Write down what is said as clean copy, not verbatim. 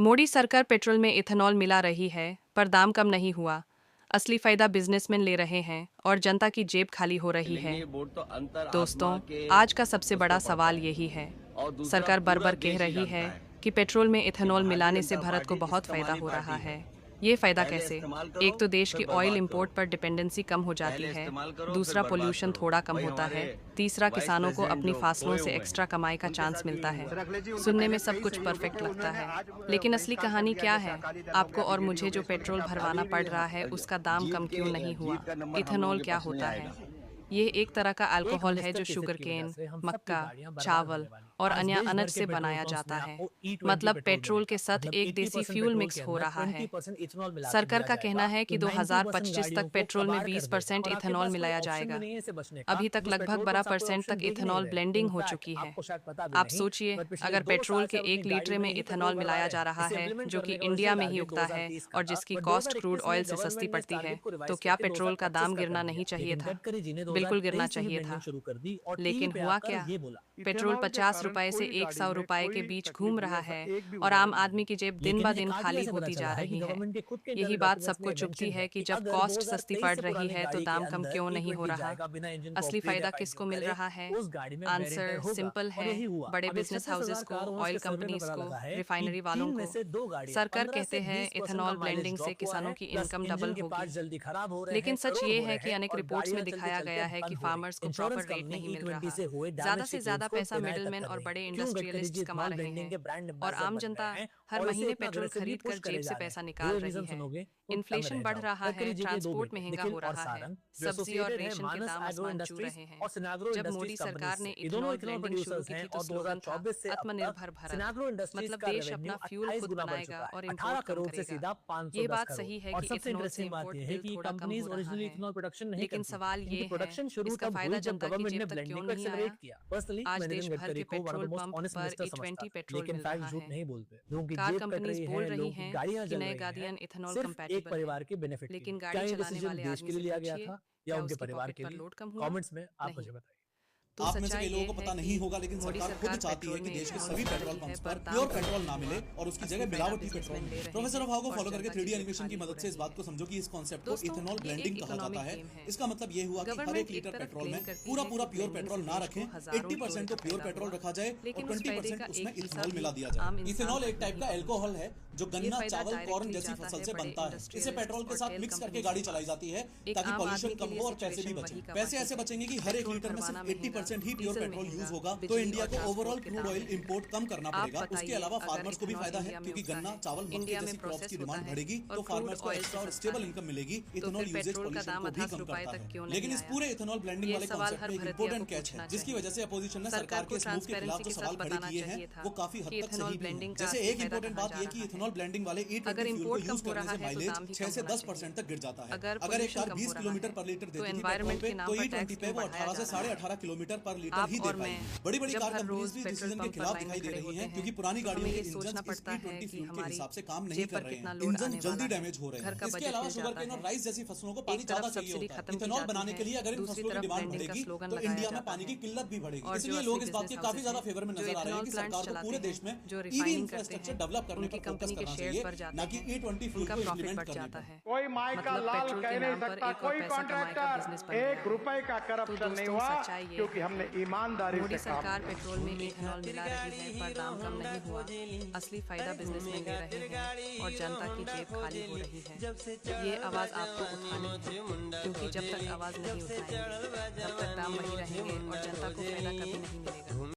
मोदी सरकार पेट्रोल में इथेनॉल मिला रही है, पर दाम कम नहीं हुआ। असली फायदा बिजनेसमैन ले रहे हैं और जनता की जेब खाली हो रही है। दोस्तों, आज का सबसे बड़ा सवाल यही है। सरकार बार-बार कह रही है कि पेट्रोल में इथेनॉल मिलाने से भारत को बहुत फायदा हो रहा है। ये फायदा कैसे? एक तो देश की ऑयल इंपोर्ट पर डिपेंडेंसी कम हो जाती है, दूसरा पोल्यूशन थोड़ा कम होता है, तीसरा किसानों को अपनी फसलों से एक्स्ट्रा कमाई का चांस मिलता है। सुनने में सब कुछ परफेक्ट लगता है, लेकिन असली कहानी क्या है? आपको और मुझे जो पेट्रोल भरवाना पड़ रहा है, उसका दाम कम क्यों नहीं हुआ? इथेनॉल क्या होता है? ये एक तरह का अल्कोहल है जो शुगर केन, मक्का, चावल और अन्य अनाज से बनाया जाता है। मतलब पेट्रोल के साथ एक देसी फ्यूल मिक्स हो रहा है। सरकार का कहना है कि 2025 तक पेट्रोल में 20% इथेनॉल मिलाया जाएगा। अभी तक लगभग 12% तक इथेनॉल ब्लेंडिंग हो चुकी है। आप सोचिए, अगर पेट्रोल के 1 लीटर में इथेनॉल मिलाया जा रहा है, जो कि इंडिया में ही उगता है और जिसकी कॉस्ट क्रूड ऑयल से सस्ती पड़ती है, तो क्या पेट्रोल का दाम गिरना नहीं चाहिए था? बिल्कुल गिरना चाहिए था। लेकिन हुआ क्या? पेट्रोल 50 रुपए से 100 रुपए के बीच घूम रहा है और आम आदमी की जेब दिन ब दिन खाली होती जा रही है। यही बात सबको चुभती है कि जब कॉस्ट सस्ती पड़ रही है तो दाम कम क्यों नहीं हो रहा? असली फायदा किसको मिल रहा है? आंसर सिंपल है, बड़े बिजनेस हाउसेस को, ऑयल कंपनीज को, रिफाइनरी वालों को। सरकार कहते हैं इथेनॉल ब्लेंडिंग से किसानों की इनकम डबल होगी, लेकिन सच ये है कि अनेक रिपोर्ट्स में दिखाया गया है कि फार्मर्स को प्रॉपर रेट नहीं मिल रहा। ज्यादा से ज्यादा पैसा मिडलमैन और बड़े इंडस्ट्रियलिस्ट्स कमा रहे हैं और आम जनता हर महीने पेट्रोल खरीद कर जेब से पैसा निकाल रही है। इन्फ्लेशन बढ़ रहा है, ट्रांसपोर्ट महंगा हो रहा है, सब्जी और रेशन के दाम आसमान छू रहे हैं। जब मोदी सरकार ने इथेनॉल ब्लेंडिंग शुरू की थी तो स्लोगन था आत्मनिर्भर भारत, मतलब देश अपना फ्यूल खुद बनाएगा और इम्पोर्ट कम करेगा। ये बात सही है कि इथेनॉल से इम्पोर्ट बिल थोड़ा कम हो रहा है, लेकिन सवाल ये है, इसका फायदा जनता की जेब तक क्यों नहीं आया? आज देश भर के पेट्रोल पंप पर E20 पेट्रोल मिल रहा है। कार कंपनीज बोल रही हैं कि नए गाड़ियां इथेनॉल कंपैटिबल हैं, लेकिन गाड़ी चलाने वाले आदमी से पूछिए, क्या उसकी पॉकेट पर लोड कम हुआ? नहीं। तो आप में से सच्चाई कई ये लोगों को है पता कि नहीं होगा, लेकिन मोदी सरकार खुद सरकार चाहती है पेट्रोल कि में देश के इथेनॉल सभी मिला पेट्रोल रही है, पंप्स पर पर दाम प्योर कम पेट्रोल नहीं ना हुआ। मिले और उसकी असली जगह फायदा मिलावटी पेट्रोल बिजनेसमैन ले मिले। रहे प्रोफेसर हैं अभाव को और फॉलो करके जनता की 3D जेब एनिमेशन की खाली हो मदद से इस रही बात है। को समझो कि इस कॉन्सेप्ट को दोस्तों, इथेनॉल ये ब्लेंडिंग एक कहा जाता इकोनॉमिक है। गेम है। इसका मतलब ये हुआ कि हर गवर्नमेंट एक एक लीटर तरफ पेट्रोल क्लेम में करती पूरा है पूरा कि प्योर ब्लेंडिंग पेट्रोल से ना देश रखें, को हजारों करोड़ 80% का तो प्योर फायदा पेट्रोल हुआ, रखा जाए और लेकिन उस फायदे 20% का उसमें एक इथेनॉल फीसद मिला भी दिया जाए। आम इंसान इथेनॉल तक एक टाइप नहीं का पहुंचा। एल्कोहल है जो ये गन्ना, फायदा चावल, कॉर्न डायरेक्टली जैसी जाता फसल है से बड़े बनता है। इसे इंडस्ट्रियलिस्ट्स पेट्रोल के और साथ तेल मिक्स करके कंपनीज गाड़ी के चलाई पास। जाती है एक ताकि आम पॉल्यूशन आदमी के कम लिए हो और पैसे भी सिचुएशन बचें। वही का पैसे वही ऐसे है। बचेंगे कि हर एक पेट्रोल लीटर में भरवाना सिर्फ महंगा, 80% ही प्योर डीजल पेट्रोल यूज महंगा, होगा। तो बिजली इंडिया और को ओवरऑल ट्रांसपोर्ट के क्रूड दाम ऑयल महंगा। इंपोर्ट कम करना आप पड़ेगा। उसके बताइए, अलावा अगर फार्मर्स को भी इथेनॉल फायदा है इंडिया में क्योंकि उगता गन्ना, है, चावल, मक्के इंडिया में जैसी क्रॉप्स प्रोसेस की होता डिमांड है बढ़ेगी और तो क्रूड फार्मर्स को ऑयल से एक्स्ट्रा और सस्ता स्टेबल है, इनकम मिलेगी। तो फिर इथेनॉल यूजेज पेट्रोल का पॉल्यूशन दाम को भी 10 कम रुपए करता तक है। क्यों नहीं लेकिन इस आया? पूरे इथेनॉल ब्लेंडिंग ये वाले सवाल कॉन्सेप्ट हर में एक भारतीय को इंपॉर्टेंट कैच है पूछना जिसकी चाहिए। वजह से अपोजिशन ने सरकार सरकार को के इस मूव के खिलाफ ट्रांसपेरेंसी जो के सवाल साथ खड़े बताना किए हैं चाहिए था वो काफी हद कि तक इथेनॉल सही भी हैं। ब्लेंडिंग का जैसे असली एक फायदा इंपॉर्टेंट कहाँ बात जा ये कि रहा है। इथेनॉल ब्लेंडिंग वाले अगर E20 फ्यूल को इंपोर्ट कम यूज हो करने रहा से है तो माइलेज दाम भी 6 कम से होना 10% चाहिए। तक गिर जाता है। अगर अगर एक पोल्यूशन कार कम 20 हो रहा किलोमीटर है पर लीटर तो देती थी पेट्रोल एनवायरनमेंट पे के नाम तो पर E20 टैक्स पे क्यों वो बढ़ाया 18 से जा रहा है? 18.5 किलोमीटर पर लीटर आप ही दे और मैं पाएगी। बड़ी बड़ी जब कार हर कंपनीज रोज भी इस पेट्रोल डिसीजन के पंप पर खिलाफ लाइन दिखाई दे खड़े रही होते हैं हैं क्योंकि पुरानी तो गाड़ियों हमें के ये इंजन सोचना इस पड़ता है E20 कि फ्यूल के हमारी हिसाब से काम नहीं जेब कर पर रहे कितना हैं। लोड इंजन आने वाला जल्दी है। डैमेज हो रहे घर हैं। का इसके बजट अलावा हिल शुगर जाता केन और है। राइस जैसी फसलों को पानी एक ज्यादा तरफ चाहिए सब्सिडी होता है। खत्म की इथेनॉल जाती बनाने है, के लिए अगर इन दूसरी फसलों की तरफ डिमांड ब्लेंडिंग का बढ़ेगी स्लोगन तो लगाया इंडिया में जाता पानी है। की किल्लत भी बढ़ेगी। और जो इसलिए असली लोग इस बात के बिजनेस काफी हाउसेस ज्यादा हैं, फेवर में जो नजर आ रहे हैं इथेनॉल कि प्लांट्स सरकार को चलाते पूरे हैं, देश में जो ईवी रिफाइनिंग करते इंफ्रास्ट्रक्चर हैं, डेवलप करने उनकी पर फोकस कंपनी के करना शेयर्स चाहिए, बढ़ जाते ना कि हैं, E20 फ्यूल उनका को प्रॉफिट इम्प्लीमेंट बढ़ करने जाता पर। है। कोई माई का मतलब लाल पेट्रोल कह के नहीं नाम पर सकता, एक और कोई पैसा कमाई का बिजनेस बन कॉन्ट्रैक्टर गया एक है। रुपए का तो करप्शन नहीं दोस्तों, हुआ सच्चाई ये क्योंकि है हमने कि ईमानदारी मोदी से काम सरकार किया। पेट्रोल में इथेनॉल मिला रही है पर दाम कम नहीं हुआ। असली फायदा बिजनेसमैन ले रहे हैं और जनता की जेब खाली हो रही है। ये आवाज़ आपको उठानी है, क्योंकि जब तक आवाज़ नहीं उठाएंगे तब तक दाम वही रहेंगे और जनता को फायदा कभी नहीं मिलेगा।